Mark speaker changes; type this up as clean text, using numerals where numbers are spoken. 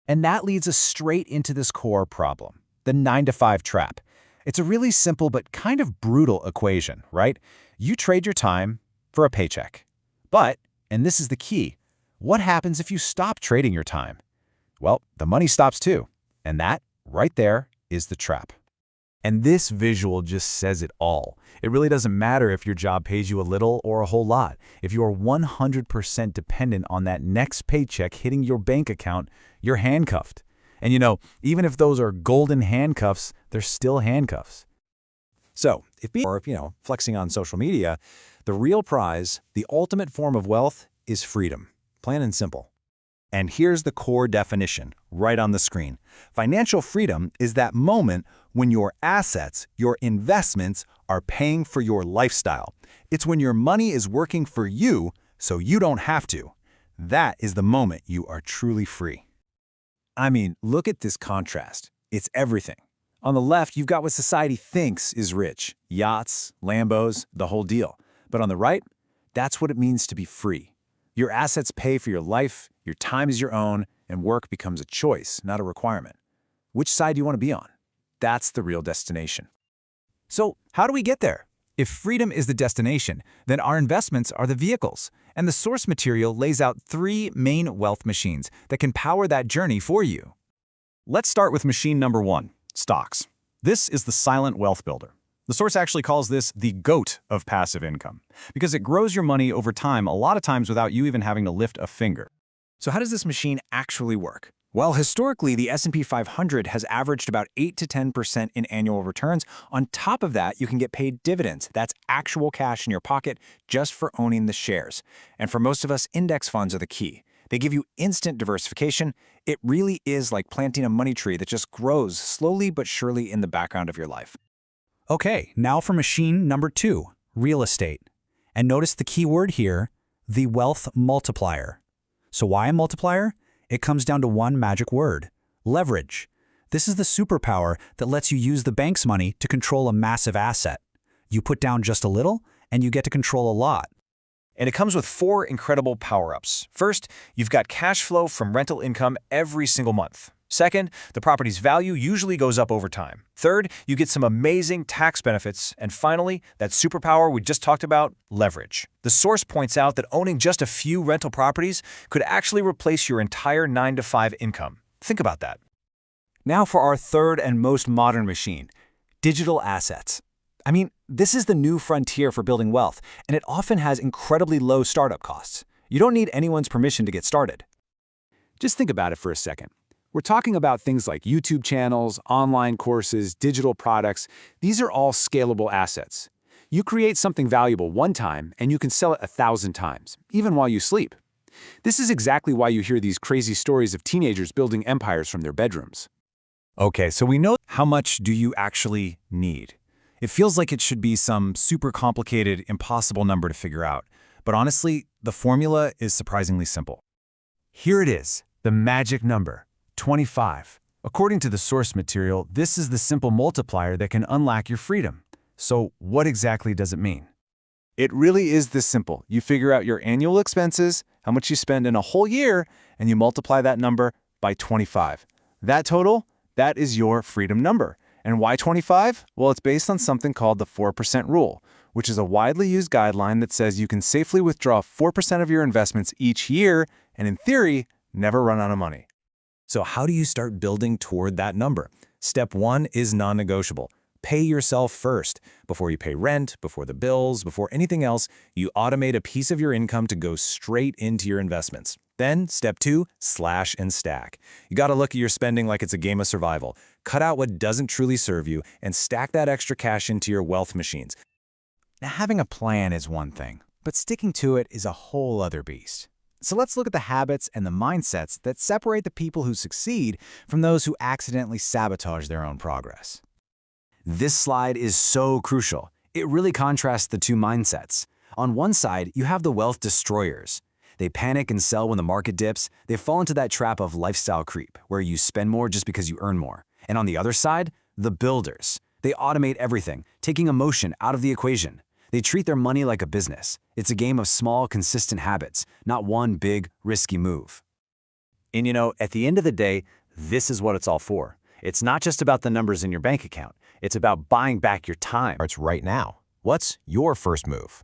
Speaker 1: And that leads us straight into this core problem, the 9 to 5 trap. It's a really simple but kind of brutal equation, right? You trade your time for a paycheck. But, and this is the key, what happens if you stop trading your time? Well, the money stops too. And that, right there, is the trap.
Speaker 2: And this visual just says it all. It really doesn't matter if your job pays you a little or a whole lot. If you are 100% dependent on that next paycheck hitting your bank account, you're handcuffed. And even if those are golden handcuffs, they're still handcuffs.
Speaker 3: So, if flexing on social media, the real prize, the ultimate form of wealth, is freedom. Plain and simple. And here's the core definition, right on the screen. Financial freedom is that moment when your assets, your investments, are paying for your lifestyle. It's when your money is working for you, so you don't have to. That is the moment you are truly free. I mean, look at this contrast. It's everything. On the left, you've got what society thinks is rich. Yachts, Lambos, the whole deal. But on the right, that's what it means to be free. Your assets pay for your life, your time is your own, and work becomes a choice, not a requirement. Which side do you want to be on? That's the real destination. So, how do we get there? If freedom is the destination, then our investments are the vehicles. And the source material lays out 3 main wealth machines that can power that journey for you.
Speaker 4: Let's start with machine number 1, stocks. This is the silent wealth builder. The source actually calls this the GOAT of passive income, because it grows your money over time a lot of times without you even having to lift a finger.
Speaker 3: So how does this machine actually work? Well, historically, the S&P 500 has averaged about 8 to 10% in annual returns. On top of that, you can get paid dividends. That's actual cash in your pocket just for owning the shares. And for most of us, index funds are the key. They give you instant diversification. It really is like planting a money tree that just grows slowly but surely in the background of your life.
Speaker 5: Okay, now for machine number 2, real estate. And notice the key word here, the wealth multiplier. So why a multiplier? It comes down to one magic word, leverage. This is the superpower that lets you use the bank's money to control a massive asset. You put down just a little, and you get to control a lot.
Speaker 1: And it comes with 4 incredible power-ups. First, you've got cash flow from rental income every single month. Second, the property's value usually goes up over time. Third, you get some amazing tax benefits. And finally, that superpower we just talked about, leverage. The source points out that owning just a few rental properties could actually replace your entire 9 to 5 income. Think about that.
Speaker 3: Now for our third and most modern machine, digital assets. I mean, this is the new frontier for building wealth, and it often has incredibly low startup costs. You don't need anyone's permission to get started. Just think about it for a second. We're talking about things like YouTube channels, online courses, digital products. These are all scalable assets. You create something valuable one time, and you can sell it 1,000 times, even while you sleep. This is exactly why you hear these crazy stories of teenagers building empires from their bedrooms.
Speaker 2: Okay, so we know how much do you actually need. It feels like it should be some super complicated, impossible number to figure out. But honestly, the formula is surprisingly simple. Here it is, the magic number, 25. According to the source material, this is the simple multiplier that can unlock your freedom. So what exactly does it mean?
Speaker 3: It really is this simple. You figure out your annual expenses, how much you spend in a whole year, and you multiply that number by 25. That total, that is your freedom number. And why 25? Well, it's based on something called the 4% rule, which is a widely used guideline that says you can safely withdraw 4% of your investments each year and, in theory, never run out of money. So how do you start building toward that number? Step 1 is non-negotiable. Pay yourself first. Before you pay rent, before the bills, before anything else, you automate a piece of your income to go straight into your investments. Then, step 2, slash and stack. You gotta look at your spending like it's a game of survival. Cut out what doesn't truly serve you and stack that extra cash into your wealth machines. Now, having a plan is one thing, but sticking to it is a whole other beast. So let's look at the habits and the mindsets that separate the people who succeed from those who accidentally sabotage their own progress. This slide is so crucial. It really contrasts the two mindsets. On one side, you have the wealth destroyers. They panic and sell when the market dips. They fall into that trap of lifestyle creep, where you spend more just because you earn more. And on the other side, the builders. They automate everything, taking emotion out of the equation. They treat their money like a business. It's a game of small, consistent habits, not one big, risky move.
Speaker 2: And at the end of the day, this is what it's all for. It's not just about the numbers in your bank account. It's about buying back your time.
Speaker 6: Starts right now. What's your first move?